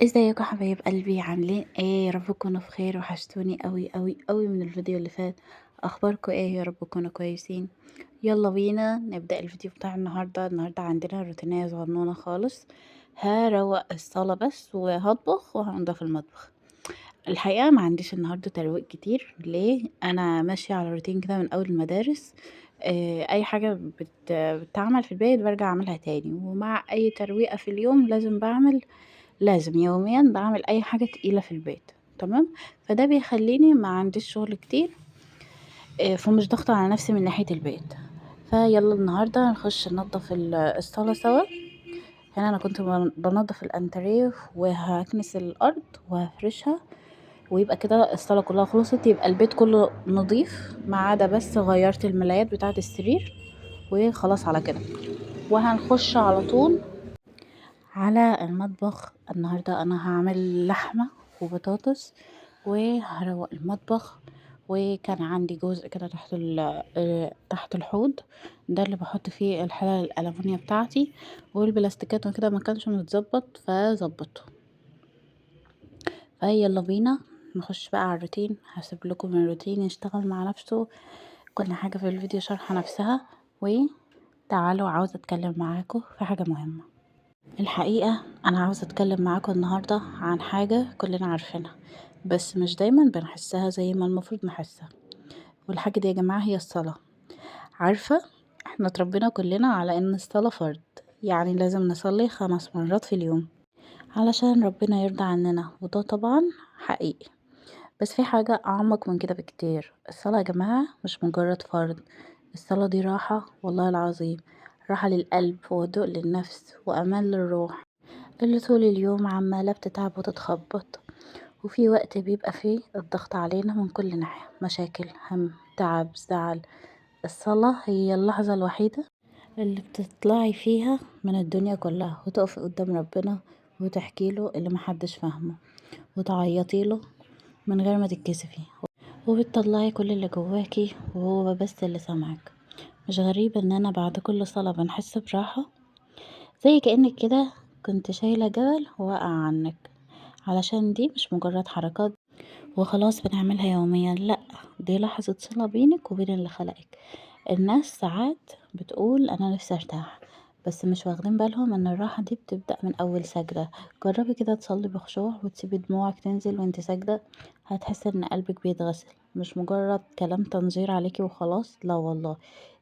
ازيكم حبايب قلبي عاملين ايه؟ يا رب تكونوا في خير. وحشتوني قوي قوي قوي من الفيديو اللي فات. اخباركم ايه؟ يا رب تكونوا كويسين. يلا بينا نبدأ الفيديو بتاع النهارده عندنا روتينية صغنونة خالص. هروق الصالة بس وهطبخ وهنضف المطبخ. الحقيقة ما عنديش النهارده ترويق كتير. ليه؟ انا ماشية على روتين كده من اول المدارس. اي حاجة بتتعمل في البيت برجع اعملها تاني، ومع اي ترويقة في اليوم لازم يوميا باعمل أي حاجة تقيلة في البيت. تمام. فده بيخليني ما عنديش شغل كتير. فمش ضاغطة على نفسي من ناحية البيت. فيلا النهاردة نخش ننضف الصالة سوا. هنا أنا كنت بنضف الأنتريه وهكنس الأرض وهفرشها، ويبقى كده الصالة كلها خلصت، يبقى البيت كله نظيف ما عدا بس غيرت الملايات بتاعة السرير وخلاص على كده. وهنخش على طول على المطبخ. النهاردة أنا هعمل لحمة وبطاطس وهروق المطبخ. وكان عندي جزء كده تحت الحوض، ده اللي بحط فيه الحلل الألمونيا بتاعتي، والبلاستيكات وكده ما كانش متظبط فظبطه. فيلا بينا نخش بقى على الروتين. هسيب لكم الروتين يشتغل مع نفسه، كل حاجة في الفيديو شرح نفسها. وتعالوا عاوزة اتكلم معاكم في حاجة مهمة. الحقيقة أنا عاوزة أتكلم معاكم النهاردة عن حاجة كلنا عارفينها، بس مش دايما بنحسها زي ما المفروض نحسها. والحاجة دي يا جماعة هي الصلاة. عارفة، احنا اتربينا كلنا على ان الصلاة فرض، يعني لازم نصلي 5 مرات في اليوم علشان ربنا يرضى عننا، وده طبعا حقيقي. بس في حاجة أعمق من كده بكتير. الصلاة يا جماعة مش مجرد فرض، الصلاة دي راحة، والله العظيم، راحة للقلب وهدوء للنفس وأمان للروح اللي طول اليوم عمالة بتتعب وتتخبط. وفي وقت بيبقى فيه الضغط علينا من كل ناحية، مشاكل، هم، تعب، زعل. الصلاة هي اللحظة الوحيدة اللي بتطلعي فيها من الدنيا كلها وتقفي قدام ربنا وتحكيله اللي محدش فاهمه، وتعيطيله من غير ما تتكسفي، وبتطلعي كل اللي جواكي وهو بس اللي سامعك. مش غريب ان انا بعد كل صلاة بنحس براحة، زي كأنك كده كنت شايلة جبل ووقع عنك. علشان دي مش مجرد حركات وخلاص بنعملها يوميا، لأ، دي لحظة صلة بينك وبين اللي خلقك. الناس ساعات بتقول أنا نفسي أرتاح، بس مش واخدين بالهم ان الراحة دي بتبدأ من أول سجدة. جربي كده تصلي بخشوع وتسيبي دموعك تنزل وانت ساجدة، هتحسي ان قلبك بيتغسل، مش مجرد كلام تنظير عليكي وخلاص، لا والله،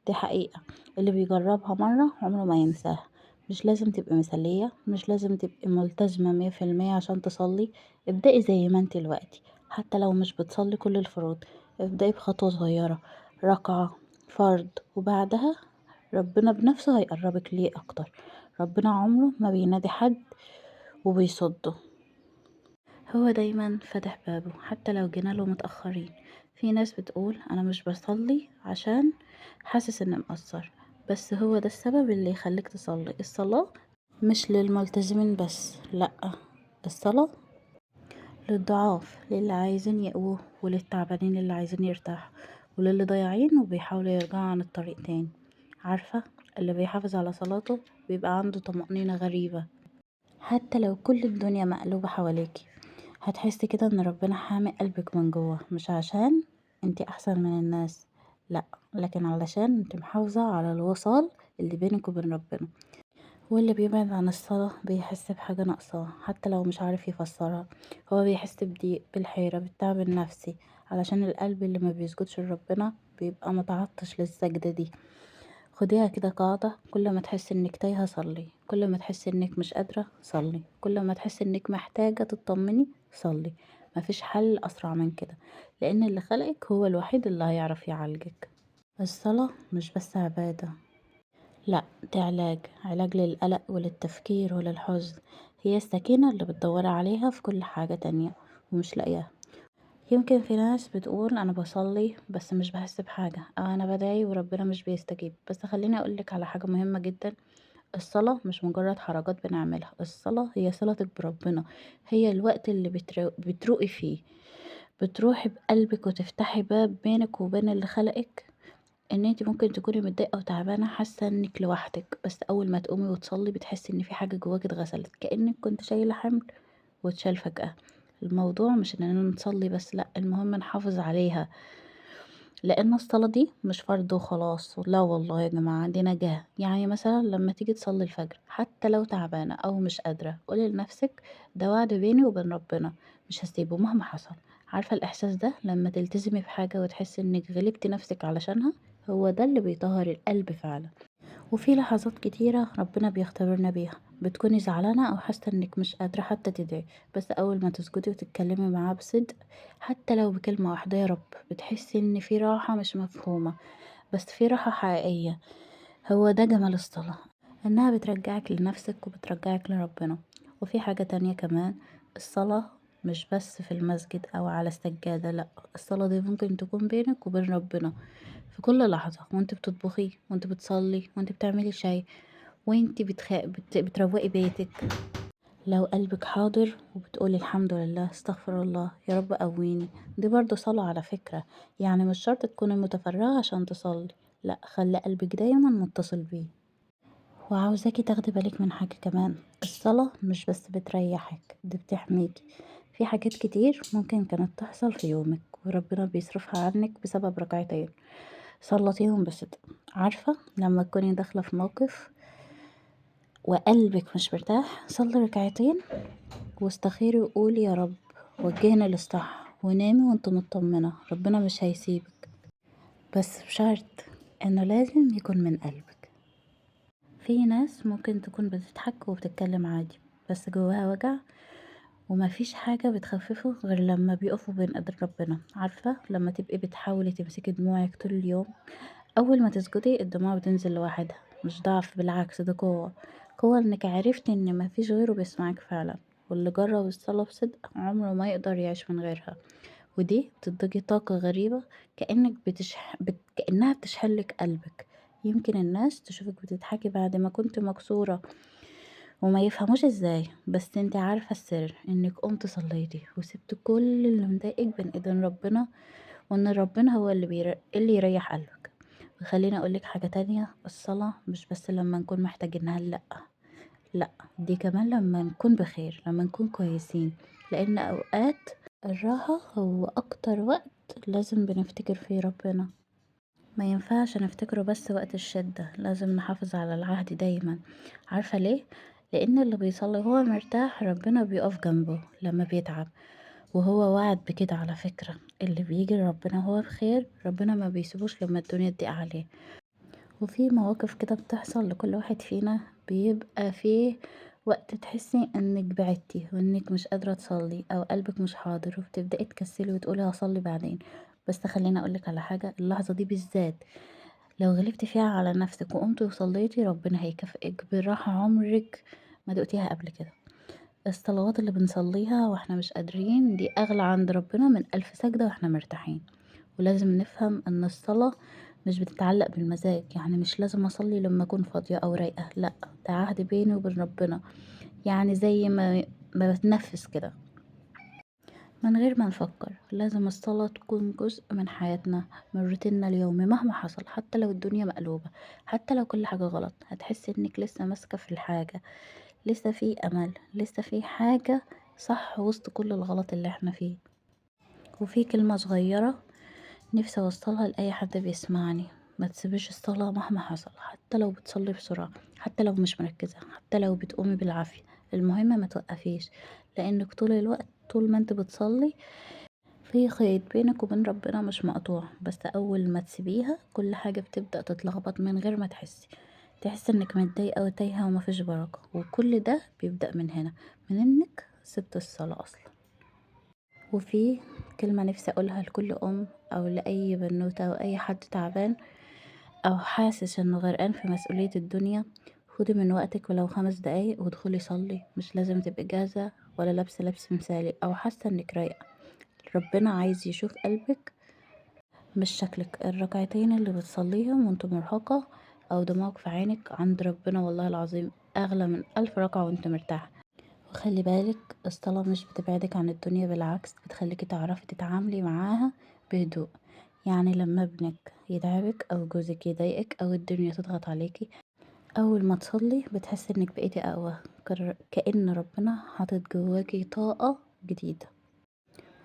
دي حقيقة. اللي بيجربها مرة عمره ما ينساها. مش لازم تبقي مثالية، مش لازم تبقي ملتزمة 100% عشان تصلي. ابدأي زي ما انت دلوقتي، حتى لو مش بتصلي كل الفروض. ابدأي بخطوة صغيرة، ركعة، فرض، وبعدها ربنا بنفسه هيقربك ليه أكتر. ربنا عمره ما بينادي حد وبيصده، هو دايما فاتح بابه حتى لو جينا له متأخرين. في ناس بتقول أنا مش بصلي عشان حاسس إني مقصر، بس هو ده السبب اللي يخليك تصلي. الصلاة مش للملتزمين بس، لأ، الصلاة للضعاف، للي عايزين يقووا، وللتعبانين اللي عايزين يرتاحوا، وللي ضايعين وبيحاولوا يرجعوا عن الطريق تاني. عارفة، اللي بيحافظ على صلاته بيبقى عنده طمأنينة غريبة، حتى لو كل الدنيا مقلوبة حواليكي. هتحسي كده ان ربنا حامي قلبك من جوه، مش عشان انتي احسن من الناس، لا، لكن علشان انتي محافظة على الوصال اللي بينك وبين ربنا. واللي بيبعد عن الصلاة بيحس بحاجة ناقصاه حتى لو مش عارف يفسرها. هو بيحس بضيق، بالحيرة، بالتعب النفسي، علشان القلب اللي ما بيسجدش لربنا بيبقى متعطش للسجدة دي. خديها كده قاعدة، كل ما تحس انك تايهة صلي، كل ما تحس انك مش قادرة صلي، كل ما تحس انك محتاجة تطمني صلي. مفيش حل اسرع من كده، لان اللي خلقك هو الوحيد اللي هيعرف يعالجك. الصلاة مش بس عبادة، لأ، دي علاج للقلق وللتفكير وللحزن. هي السكينة اللي بتدوري عليها في كل حاجة تانية ومش لاقياها. يمكن في ناس بتقول أنا بصلي بس مش بحس بحاجة، أو أنا بدعي وربنا مش بيستجيب. بس خليني أقولك على حاجة مهمة جدا. الصلاة مش مجرد حركات بنعملها، الصلاة هي صلتك بربنا. هي الوقت اللي بتروقي فيه، بتروحي بقلبك وتفتحي باب بينك وبين اللي خلقك. ان انتي ممكن تكوني متضايقة وتعبانة حاسة انك لوحدك، بس اول ما تقومي وتصلي بتحسي ان في حاجة جواك اتغسلت، كأنك كنت شايلة حمل وتشال فجأة. الموضوع مش اننا نصلي بس، لأ، المهم نحافظ عليها، لأن الصلاة دي مش فرض وخلاص، لا والله يا جماعة دي نجاة. يعني مثلا لما تيجي تصلي الفجر حتى لو تعبانة أو مش قادرة، قولي لنفسك ده وعد بيني وبين ربنا، مش هسيبه مهما حصل. عارفة الإحساس ده لما تلتزمي بحاجة وتحسي إنك غلبتي نفسك علشانها؟ هو ده اللي بيطهر القلب فعلا. وفي لحظات كتيرة ربنا بيختبرنا بيها، بتكوني زعلانة أو حاسة إنك مش قادرة حتى تدعي، بس أول ما تسجدي وتتكلمي معاه بصدق، حتى لو بكلمة واحدة يا رب، بتحسي إن في راحة مش مفهومة، بس في راحة حقيقية. هو ده جمال الصلاة، إنها بترجعك لنفسك وبترجعك لربنا. وفي حاجة تانية كمان، الصلاة مش بس في المسجد أو على السجادة، لأ، الصلاة دي ممكن تكون بينك وبين ربنا في كل لحظة، وانت بتطبخي وانت بتصلي وانت بتعملي شاي وانت بتروقي بيتك. لو قلبك حاضر وبتقولي الحمد لله، استغفر الله، يا رب قويني، دي برضو صلاة على فكرة. يعني مش شرط تكوني متفرغة عشان تصلي، لا، خلي قلبك دايما متصل بيه. وعاوزاكي تاخدي بالك من حاجة كمان، الصلاة مش بس بتريحك، دي بتحميكي. في حاجات كتير ممكن كانت تحصل في يومك وربنا بيصرفها عنك بسبب ركعتين صلاتيهم بصدق. عارفة لما تكوني داخلة في موقف وقلبك مش مرتاح، صلي ركعتين واستخيري وقولي يا رب وجهني للصح، ونامي وانت مطمنة ربنا مش هيسيبك، بس بشرط انه لازم يكون من قلبك. في ناس ممكن تكون بتضحك وبتتكلم عادي، بس جواها وجع، ومفيش حاجة بتخففه غير لما بيقفوا بين ايدين ربنا. عارفة لما تبقي بتحاولي تمسكي دموعك طول اليوم، أول ما تسجدي الدموع بتنزل لوحدها، مش ضعف، بالعكس ده قوة. قوة إنك عرفتي إن مفيش غيره بيسمعك فعلا، واللي جرب الصلاة بصدق عمره ما يقدر يعيش من غيرها. ودي بتديكي طاقة غريبة، كأنها بتشحنلك قلبك. يمكن الناس تشوفك بتضحكي بعد ما كنت مكسورة وما يفهموش ازاي، بس انت عارفة السر انك قمت صليتي وسبت كل اللي مضايقك بين ايدين ربنا، وان ربنا هو اللي يريح قلبك. وخليني اقولك حاجة تانية، الصلاة مش بس لما نكون محتاجينها، لأ، لأ، دي كمان لما نكون بخير، لما نكون كويسين، لان اوقات الراحة هو اكتر وقت لازم بنفتكر فيه ربنا. ما ينفعش نفتكره بس وقت الشدة، لازم نحافظ على العهد دايما. عارفة ليه؟ لان اللي بيصلي وهو مرتاح ربنا بيقف جنبه لما بيتعب، وهو وعد بكده على فكرة. اللي بيجي لربنا وهو بخير ربنا ما بيسيبوش لما الدنيا تضيق عليه. وفي مواقف كده بتحصل لكل واحد فينا، بيبقى فيه وقت تحسي انك بعدتي وانك مش قادرة تصلي او قلبك مش حاضر، وبتبدأي تكسلي وتقولي هصلي بعدين. بس خليني اقولك على حاجة، اللحظة دي بالذات لو غلبتي فيها على نفسك وقمتي وصليتي، ربنا هيكافئك براحة عمرك ما دقتيها قبل كده. الصلوات اللي بنصليها واحنا مش قادرين دي أغلى عند ربنا من 1000 سجدة واحنا مرتاحين. ولازم نفهم ان الصلاة مش بتتعلق بالمزاج، يعني مش لازم اصلي لما اكون فاضية او رايقة، لا، ده عهد بيني وبين ربنا. يعني زي ما بتنفس كده من غير ما نفكر، لازم الصلاة تكون جزء من حياتنا، من روتيننا اليومي. مهما حصل، حتى لو الدنيا مقلوبة، حتى لو كل حاجة غلط، هتحسي انك لسه ماسكة في الحاجة، لسه في امل، لسه في حاجة صح وسط كل الغلط اللي احنا فيه. وفي كلمة صغيرة نفسي اوصلها لأي حد بيسمعني، ما تسيبيش الصلاة مهما حصل، حتى لو بتصلي بسرعة، حتى لو مش مركزة، حتى لو بتقومي بالعافية، المهم ما توقفيش، لانك طول الوقت طول ما انت بتصلي في خيط بينك وبين ربنا مش مقطوع. بس اول ما تسيبيها كل حاجة بتبدأ تتلخبط من غير ما تحس انك متضايقة وتايهة ومفيش بركة، وكل ده بيبدأ من هنا، من انك سبت الصلاة اصلا. وفي كلمة نفسي أقولها لكل أم أو لأي بنوتة أو أي حد تعبان أو حاسس إنه غرقان في مسؤولية الدنيا، خدي من وقتك ولو 5 دقايق وادخلي صلي. مش لازم تبقي جاهزة ولا لابسة لبس مثالي أو حاسة إنك رايقة، ربنا عايز يشوف قلبك مش شكلك. الركعتين اللي بتصليهم وانت مرهقة أو دموعك في عينك عند ربنا والله العظيم أغلى من 1000 ركعة وانت مرتاحة. وخلي بالك الصلاة مش بتبعدك عن الدنيا، بالعكس بتخليكي تعرفي تتعاملي معاها بهدوء. يعني لما ابنك يتعبك أو جوزك يضايقك أو الدنيا تضغط عليكي، أول ما تصلي بتحسي إنك بقيتي أقوى، كأن ربنا حاطط جواكِ طاقة جديدة.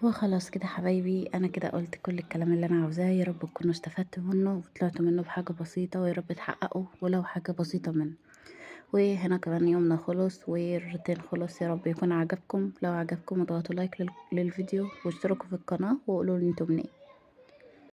وخلاص كده حبايبي، أنا كده قُلت كل الكلام اللي أنا عاوزاه، يا رب تكونوا استفدتوا منه وطلعتوا منه بحاجة بسيطة، ويا رب تحققوا ولو حاجة بسيطة منه. وهنا كمان يومنا خلص والروتين خلص، يا رب يكون عجبكم. لو عجبكم اضغطوا لايك للفيديو واشتركوا في القناة وقولوا لي انتم منين.